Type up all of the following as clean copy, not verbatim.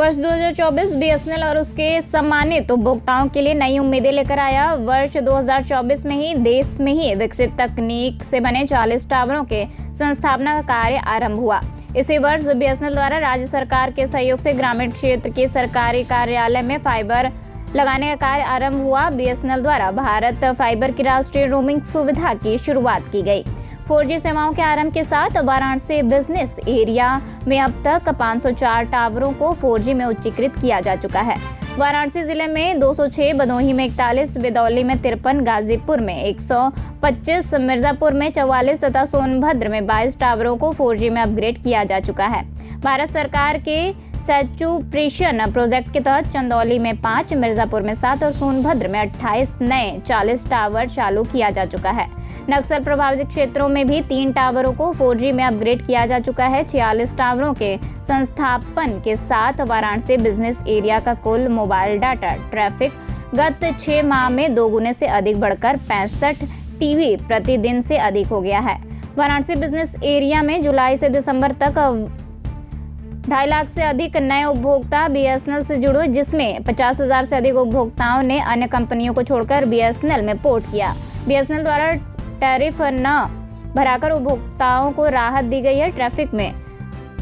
वर्ष 2024 बीएसएनएल और उसके सम्मानित उपभोक्ताओं के लिए नई उम्मीदें लेकर आया। वर्ष 2024 में ही देश में ही विकसित तकनीक से बने 40 टावरों के संस्थापना का कार्य आरंभ हुआ। इसी वर्ष बीएसएनएल द्वारा राज्य सरकार के सहयोग से ग्रामीण क्षेत्र के सरकारी कार्यालय में फाइबर लगाने का कार्य आरंभ हुआ। बीएसएनएल द्वारा भारत फाइबर की राष्ट्रीय रोमिंग सुविधा की शुरुआत की गई। 4G सेवाओं के आरंभ के साथ वाराणसी बिजनेस एरिया में अब तक 504 टावरों को 4G में उच्चीकृत किया जा चुका है। वाराणसी जिले में 206, भदोही में 41, बिदौली में 53, गाजीपुर में 125, मिर्जापुर में 44 तथा सोनभद्र में 22 टावरों को 4G में अपग्रेड किया जा चुका है। भारत सरकार के सैचुरेशन प्रोजेक्ट के तहत चंदौली में 5, मिर्जापुर में 7 और सोनभद्र में 28 नए 40 टावर चालू किया जा चुका है। नक्सल प्रभावित क्षेत्रों में भी 3 टावरों को 4G में अपग्रेड किया जा चुका है। 46 टावरों के संस्थापन के साथ वाराणसी बिजनेस एरिया का कुल मोबाइल डाटा ट्रैफिक गत 6 माह में 2 गुने से अधिक बढ़कर 65 टीबी प्रतिदिन से अधिक हो गया है। वाराणसी बिजनेस एरिया में जुलाई से दिसंबर तक 2.5 लाख से अधिक नए उपभोक्ता बीएसएनएल से जुड़े, जिसमें 50,000 से अधिक उपभोक्ताओं ने अन्य कंपनियों को छोड़कर बीएसएनएल में पोर्ट किया। बीएसएनएल द्वारा टैरिफ न भराकर उपभोक्ताओं को राहत दी गई है। ट्रैफिक में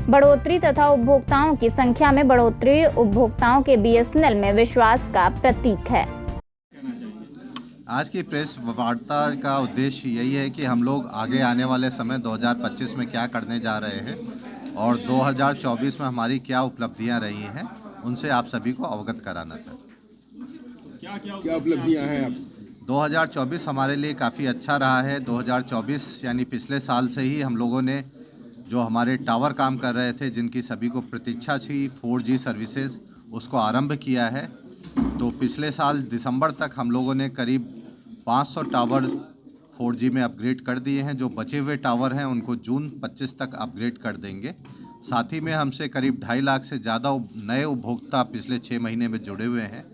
बढ़ोतरी तथा उपभोक्ताओं की संख्या में बढ़ोतरी उपभोक्ताओं के बीएसएनएल में विश्वास का प्रतीक है। आज की प्रेस वार्ता का उद्देश्य यही है कि हम लोग आगे आने वाले समय 2025 में क्या करने जा रहे हैं और 2024 में हमारी क्या उपलब्धियां रही हैं, उनसे आप सभी को अवगत कराना था। क्या उपलब्धियां हैं आप? 2024 हमारे लिए काफ़ी अच्छा रहा है। 2024 यानी पिछले साल से ही हम लोगों ने जो हमारे टावर काम कर रहे थे, जिनकी सभी को प्रतीक्षा थी 4G सर्विसेज, उसको आरंभ किया है। तो पिछले साल दिसंबर तक हम लोगों ने करीब 500 टावर 4G में अपग्रेड कर दिए हैं। जो बचे हुए टावर हैं उनको जून 25 तक अपग्रेड कर देंगे। साथ ही में हमसे करीब 2.5 लाख से ज़्यादा नए उपभोक्ता पिछले 6 महीने में जुड़े हुए हैं।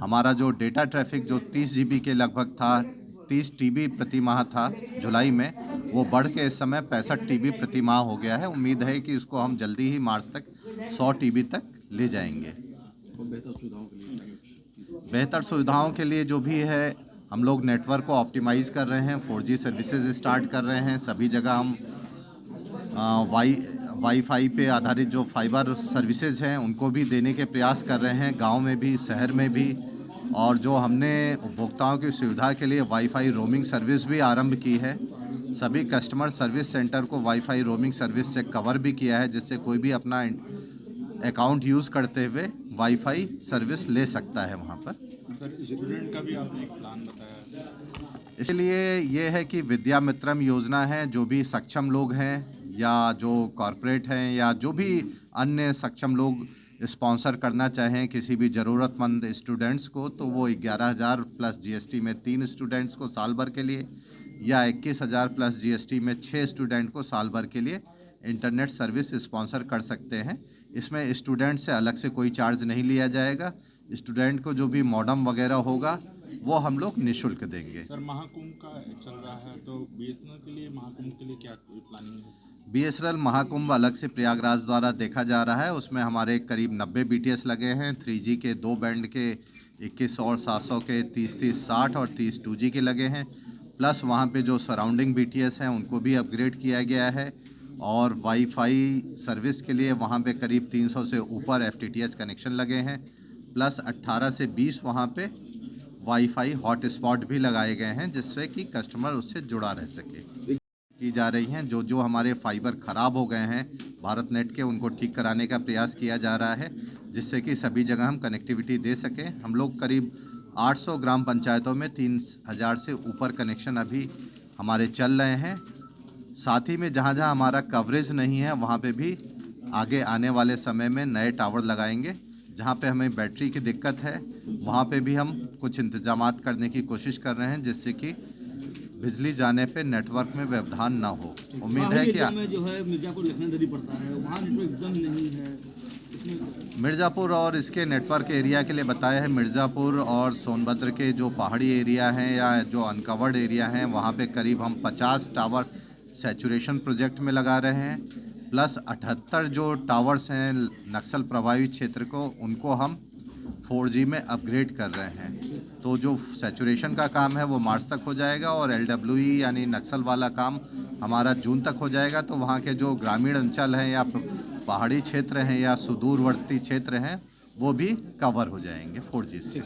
हमारा जो डेटा ट्रैफिक जो 30 GB के लगभग था, 30 TB प्रति माह था जुलाई में, वो बढ़ के इस समय 65 TB प्रति माह हो गया है। उम्मीद है कि इसको हम जल्दी ही मार्च तक 100 TB तक ले जाएंगे। बेहतर सुविधाओं के लिए जो भी है, हम लोग नेटवर्क को ऑप्टिमाइज़ कर रहे हैं। 4G सर्विसेज स्टार्ट कर रहे हैं। सभी जगह हम वाईफाई पे आधारित जो फाइबर सर्विसेज हैं उनको भी देने के प्रयास कर रहे हैं, गांव में भी, शहर में भी। और जो हमने उपभोक्ताओं की सुविधा के लिए वाईफाई रोमिंग सर्विस भी आरंभ की है। सभी कस्टमर सर्विस सेंटर को वाईफाई रोमिंग सर्विस से कवर भी किया है, जिससे कोई भी अपना अकाउंट यूज़ करते हुए वाईफाई सर्विस ले सकता है वहाँ पर। सर, स्टूडेंट का भी आपने एक प्लान बताया, इसलिए ये है कि विद्या मित्रम योजना है। जो भी सक्षम लोग हैं या जो कॉरपोरेट हैं या जो भी अन्य सक्षम लोग स्पॉन्सर करना चाहें किसी भी ज़रूरतमंद स्टूडेंट्स को, तो वो 11,000 प्लस GST में 3 स्टूडेंट्स को साल भर के लिए या 21,000 प्लस GST में 6 स्टूडेंट को साल भर के लिए इंटरनेट सर्विस स्पॉन्सर कर सकते हैं। इसमें स्टूडेंट से अलग से कोई चार्ज नहीं लिया जाएगा। स्टूडेंट को जो भी मॉडम वगैरह होगा वो हम लोग निःशुल्क देंगे। सर, महाकुंभ का चल रहा है, तो बीएसएनएल के लिए महाकुंभ के लिए क्या प्लानिंग है? बीएसएनएल महाकुंभ अलग से प्रयागराज द्वारा देखा जा रहा है। उसमें हमारे करीब 90 BTS लगे हैं। 3G के 2 बैंड के 21 और 700 के 30-30, 60 और 30 2G के लगे हैं। प्लस वहाँ पे जो सराउंडिंग BTS हैं उनको भी अपग्रेड किया गया है। और वाईफाई सर्विस के लिए वहाँ पे करीब 300 से ऊपर FTTH कनेक्शन लगे हैं। प्लस 18 से 20 वहाँ पे वाईफाई हॉटस्पॉट भी लगाए गए हैं, जिससे कि कस्टमर उससे जुड़ा रह सके। की जा रही हैं जो हमारे फाइबर ख़राब हो गए हैं भारत नेट के, उनको ठीक कराने का प्रयास किया जा रहा है, जिससे कि सभी जगह हम कनेक्टिविटी दे सकें। हम लोग करीब 800 ग्राम पंचायतों में 3,000 से ऊपर कनेक्शन अभी हमारे चल रहे हैं। साथ ही में जहाँ जहाँ हमारा कवरेज नहीं है वहाँ पे भी आगे आने वाले समय में नए टावर लगाएंगे। जहाँ पे हमें बैटरी की दिक्कत है वहाँ पे भी हम कुछ इंतजामात करने की कोशिश कर रहे हैं, जिससे कि बिजली जाने पे नेटवर्क में व्यवधान ना हो। उम्मीद है कि जो है मिर्जापुर लखनऊ पड़ता है, वहाँ नेटवर्क एकदम नहीं है। मिर्ज़ापुर और इसके नेटवर्क एरिया के लिए बताया है। मिर्ज़ापुर और सोनभद्र के जो पहाड़ी एरिया हैं या जो अनकवर्ड एरिया हैं, वहाँ पे करीब हम 50 टावर सैचुरेशन प्रोजेक्ट में लगा रहे हैं। प्लस 78 जो टावर्स हैं नक्सल प्रभावित क्षेत्र को, उनको हम 4G में अपग्रेड कर रहे हैं। तो जो सैचुरेशन का काम है वो मार्च तक हो जाएगा और LWE यानी नक्सल वाला काम हमारा जून तक हो जाएगा। तो वहाँ के जो ग्रामीण अंचल हैं या पहाड़ी क्षेत्र हैं या सुदूरवर्ती क्षेत्र हैं वो भी कवर हो जाएंगे 4G से।